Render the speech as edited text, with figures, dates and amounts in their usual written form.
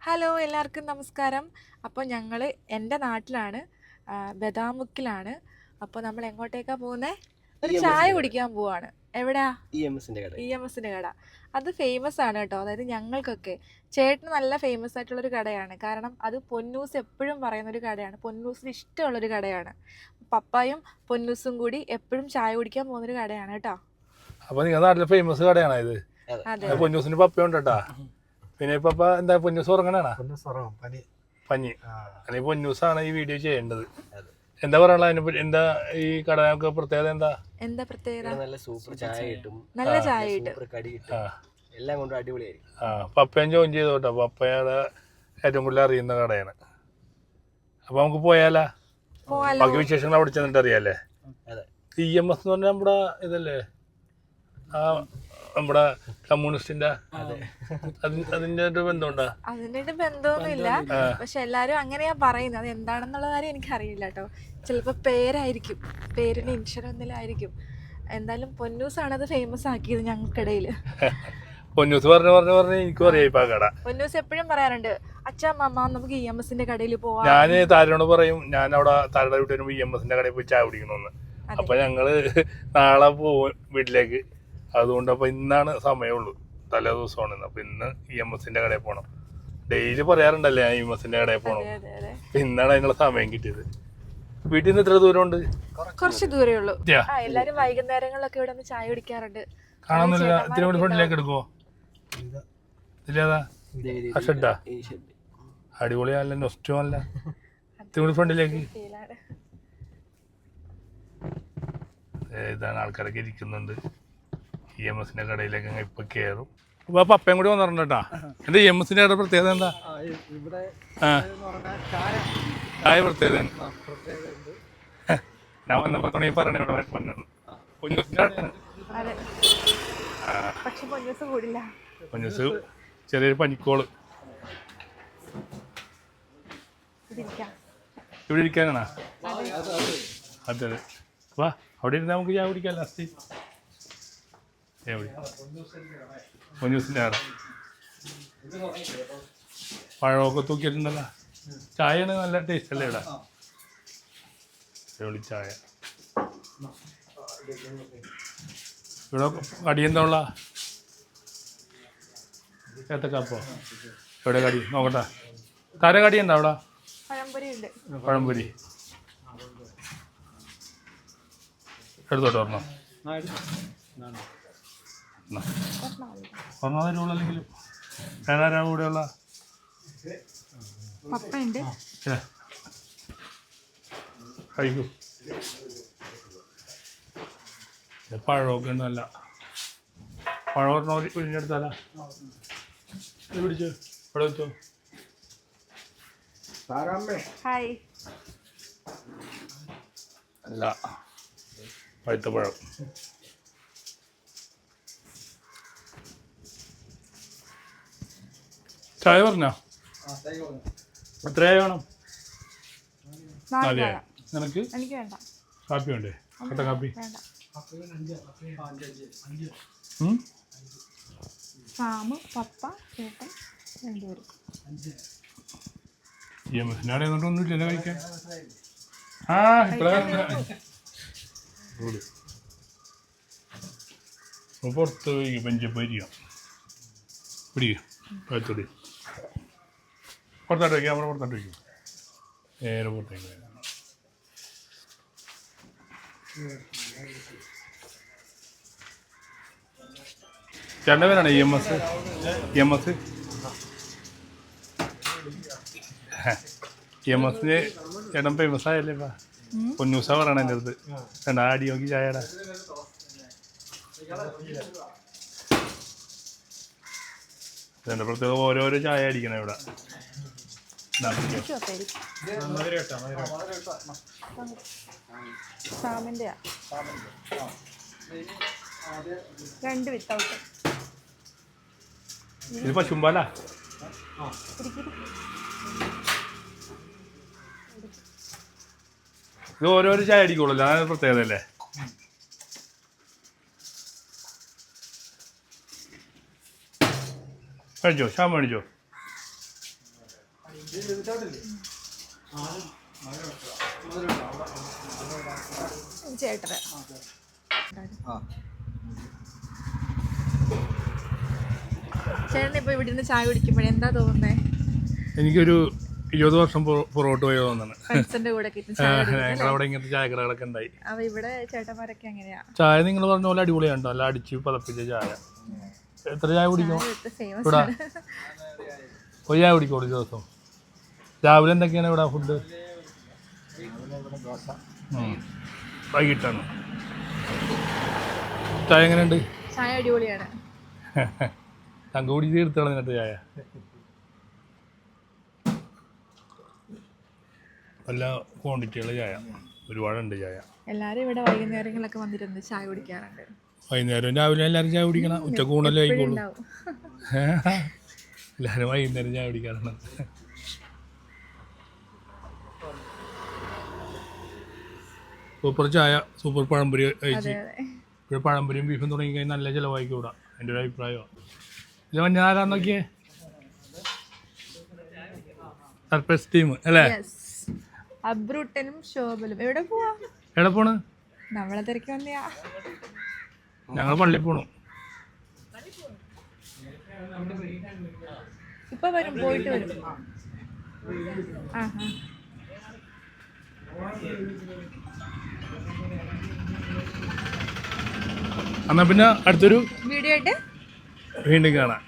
Hello എല്ലാവർക്കും നമസ്കാരം. അപ്പോൾ ഞങ്ങൾ എൻ്റെ നാട്ടിലാണ്, ബദാമുക്കിലാണ്. അപ്പോൾ നമ്മൾ എങ്ങോട്ടേക്കാ പോകുന്നത്? ഒരു ചായ കുടിക്കാൻ പോവാണ്. എവിടാ? EMSൻ്റെ കട. അത് ഫേമസ് ആണ് കേട്ടോ. അതായത് ഞങ്ങൾക്കൊക്കെ ചേട്ടന് നല്ല ഫേമസ് ആയിട്ടുള്ളൊരു കടയാണ്. കാരണം അത് പൊന്നൂസ് എപ്പോഴും പറയുന്നൊരു കടയാണ്. പൊന്നൂസിന് ഇഷ്ടമുള്ളൊരു കടയാണ്. പപ്പായും പൊന്നൂസും കൂടി എപ്പോഴും ചായ കുടിക്കാൻ പോകുന്നൊരു കടയാണ് കേട്ടോ. അപ്പോൾ നിങ്ങളുടെ നാട്ടിലെ ഫേമസ് കടയാണോ ഇത്? അതെ. പൊന്നൂസിന് പപ്പയുണ്ട് കേട്ടാ. പിന്നെ പപ്പ എന്താ പൊന്നൂസ് ഉറങ്ങണാണോ? പനി. അല്ലെങ്കിൽ പൊന്നൂസാണ് ഈ വീഡിയോ ചെയ്യേണ്ടത്. എന്താ പറയാനുള്ള അതിന് എന്താ ഈ കടയൊക്കെ പ്രത്യേകത എന്താ പ്രത്യേകത? നല്ല സൂപ്പർ ചായ കിട്ടും, നല്ല ചായ കിട്ടും, സൂപ്പർ കടി കിട്ടും, എല്ലാം കൊണ്ടും അടിപൊളിയായിരിക്കും. പപ്പയും ജോയിൻ ചെയ്തു കേട്ടോ. പപ്പയുടെ ഏറ്റവും കൂടുതൽ അറിയുന്ന കടയാണ്. അപ്പൊ നമുക്ക് പോയാലാ? ബാക്കി വിശേഷങ്ങൾ അവിടെ ചെന്നിട്ട് അറിയാല്ലേ? EMS എന്ന് പറഞ്ഞാൽ നമ്മുടെ ഇതല്ലേ, നമ്മുടെ കമ്മ്യൂണിസ്റ്റിന്റെ അതിന്റെ ഒരു ബന്ധമുണ്ടാ? അതിന്റെ ബന്ധമൊന്നുമില്ല. പക്ഷെ എല്ലാരും അങ്ങനെയാ പറയുന്നത്. അത് എന്താണെന്നുള്ള കാര്യം എനിക്കറിയില്ല കേട്ടോ. ചിലപ്പോ പേരായിരിക്കും, പേരിന് ഇൻഷുറൻസിലായിരിക്കും. എന്തായാലും പൊന്നൂസാണ് അത് ഫേമസ് ആക്കിയത് ഞങ്ങൾക്കിടയില്. പൊന്നൂസ് പറഞ്ഞ് എനിക്കും അറിയാം ഇപ്പൊ കട. പൊന്നൂസ് എപ്പോഴും പറയാറുണ്ട്, അച്ഛാ മാമ നമുക്ക് EMSന്റെ കടയിൽ പോവാം. ഞാന് താരനോട് പറയും, ഞാൻ അവിടെ താരയുടെ വീട്ടിൽ വരുമ്പോ EMSന്റെ കടയിൽ പോയി ചായ കുടിക്കണമെന്ന്. അപ്പൊ ഞങ്ങള് നാളെ പോവും വീട്ടിലേക്ക്. അതുകൊണ്ട് അപ്പൊ ഇന്നാണ് സമയമുള്ളൂ, തലേ ദിവസമാണ്. അപ്പൊ ഇന്ന് EMSന്റെ കടയിൽ പോകണം. ഡെയിലി പറയാറുണ്ടല്ലേ ഞാൻ EMSന്റെ കടയിൽ പോകണം. ഇന്നാണ് അതിനുള്ള സമയം കിട്ടിയത്. വീട്ടിൽ നിന്ന് എത്ര ദൂരമുണ്ട്? കുറച്ച് ദൂരേ ഉള്ളൂ. എല്ലാരും വൈകുന്നേരങ്ങളിലൊക്കെ ഇവിടെ നിന്ന് ചായ കുടിക്കാറുണ്ട്. കാണുന്നില്ല. ഇത്തിരി കൂടി ഫ്രണ്ടിലേക്ക് എടുക്കുവോ? ഇതിലേതാ? ഷെഡാ? അടിപൊളിയല്ല, നൊസ്റ്റോ അല്ല. ഇത്തിരി കൂടി ഫ്രണ്ടിലേക്ക്. ഇതാണ് ആൾക്കാരൊക്കെ ഇരിക്കുന്നുണ്ട്. EMSന്റെ കടയിലേക്ക് ഇപ്പൊ കയറും. അപ്പൊ പപ്പയും കൂടി വന്നിട്ടുണ്ട് കേട്ടാ. എന്റെ EMSന്റെ കട പ്രത്യേകത എന്താ? ചായ പ്രത്യേകത ഞാൻ വന്നപ്പോ തുടങ്ങി പറഞ്ഞ പൊന്നൂസ് ചെറിയൊരു പനിക്കോള്. ഇവിടെ ഇരിക്കാനാണോ? അതെ അതെ. വാ, അവിടെ ഇരുന്ന് നമുക്ക് ചായ കുടിക്കാം ലാസ്റ്റ്. പൊന്നൂസിന്റെ കട. പഴമൊക്കെ തൂക്കിയിട്ടുണ്ടല്ലോ. ചായയാണ് നല്ല ടേസ്റ്റ് അല്ലേ ഇവിടെ? അടിപൊളി ചായ. ഇവിടെ കടി എന്താ ഉള്ള? ഏത്തക്കാപ്പോ? എവിടെ കടി നോക്കട്ടെ. കടി ഉണ്ടോ അവിടെ? പഴംപൊരി എടുത്തോട്ട് പറഞ്ഞോ. പറഞ്ഞാൽ രൂപല്ലെങ്കിലും ഞാനാരാ കൂടെയുള്ള കഴിക്കൂ. പഴമൊക്കെ ഉണ്ടല്ല. പഴം ഒഴിഞ്ഞെടുത്താലാ പിടിച്ചോ. ഇവിടെ വെച്ചോ. അല്ല, പഴുത്ത പഴം. ചായ പറഞ്ഞോ? എത്രയായി വേണം? 4 നിനക്ക്? കാപ്പി വേണ്ടേ? കട്ട കാപ്പി. EMSനാടെ ഒന്നുമില്ലല്ലോ കഴിക്കാൻ. പുറത്ത് പോയി പഞ്ചപ്പൊരിയോ പിടിക്കും. പഴത്തൊടി പുറത്തോട്ട് വയ്ക്കും. നമ്മുടെ പുറത്തോട്ട് വയ്ക്കും. നേരെ പുറത്തേക്ക്. ചേട്ടൻ്റെ പേരാണ് EMS? EMSന് ചേട്ടൻ ഫേമസ് ആയല്ലേ ഇപ്പം? പൊന്നൂസ പറയണ എൻ്റെ അടുത്ത്. ചേട്ടാ അടി നോക്കി ചായടാ. ഇതിൻ്റെ പ്രത്യേക ഓരോരോ ചായ അടിക്കണം ഇവിടെ. ഇത് പശുമ്പാലാ? ഇത് ഓരോരോ ചായ അടിക്കുള്ളൂ, അതാണ് പ്രത്യേകത അല്ലേ? കഴിച്ചോ, ഷാമ്പ് മേടിച്ചോ. ചേട്ടന് ചേട്ടൻ ഇപ്പൊ ഇവിടെ നിന്ന് ചായ കുടിക്കുമ്പോഴേ എന്താ തോന്നുന്നേ? എനിക്കൊരു 20 വർഷം പുറകോട്ട് പോയി തോന്നുന്നു. ഫ്രണ്ട്സിന്റെ കൂടെ ഒക്കെ ഇരുന്ന് ചായ കുടിക്കും. ഞങ്ങളവിടെ ഇങ്ങനത്തെ ചായക്കടകളൊക്കെ ഉണ്ടായി. അപ്പൊ ഇവിടെ ചേട്ടന്മാരൊക്കെ എങ്ങനെയാ? ചായ നിങ്ങൾ പറഞ്ഞ പോലെ അടിപൊളിയാണ്, നല്ല അടിച്ച് പതപ്പിച്ച ചായ. എത്ര ചായ കുടിക്കും ഫേമസ് ഇവിടെ? ഒരു ചായ കുടിക്കും ഒരു ദിവസം. രാവിലെ എന്തൊക്കെയാണ് ഇവിടെ ഫുഡ്? വൈകിട്ടാണ്. ചായ എങ്ങനെയുണ്ട്? ചായ അടിപൊളിയാണ്. തങ്ക കുടിച്ച് തീർത്തോളാം ഇന്നത്തെ ചായ. നല്ല ക്വാണ്ടിറ്റിയുള്ള ചായ, ഒരുപാടുണ്ട് ചായ. എല്ലാരും ഇവിടെ വൈകുന്നേരങ്ങളിലൊക്കെ വന്നിരുന്ന് ചായ കുടിക്കാറുണ്ട്. വൈകുന്നേരം രാവിലെ എല്ലാവരും ചായ കുടിക്കണം, ഉച്ചക്കൂണല്ലേ ആയിക്കോളൂ. എല്ലാവരും വൈകുന്നേരം ചായ കുടിക്കാറുണ്ട്. സൂപ്പർ ചായ, സൂപ്പർ പഴംപൊരി കഴിച്ച്. ഇവിടെ പഴംപൊരിയും ബീഫും തുടങ്ങി കഴിഞ്ഞാൽ നല്ല ചിലവായിക്കൂടാ, എൻ്റെ ഒരു അഭിപ്രായമാണ്. ഇത് മഞ്ഞാരാന്ന് നോക്കിയേ, സർപ്രൈസ് ടീം അല്ലേ? അബ്രൂട്ടനും ശോഭലും എവിടെ പോവാ? എവിടെ പോണ്? നമ്മളെ തിരക്കി വന്നയാ. ഞങ്ങൾ പള്ളിയിൽ പോണു. ഇപ്പൊ വരും, പോയിട്ട് വരും. എന്നാ പിന്നെ അടുത്തൊരു വീഡിയോ ആയിട്ട് വീണ്ടും കാണാം.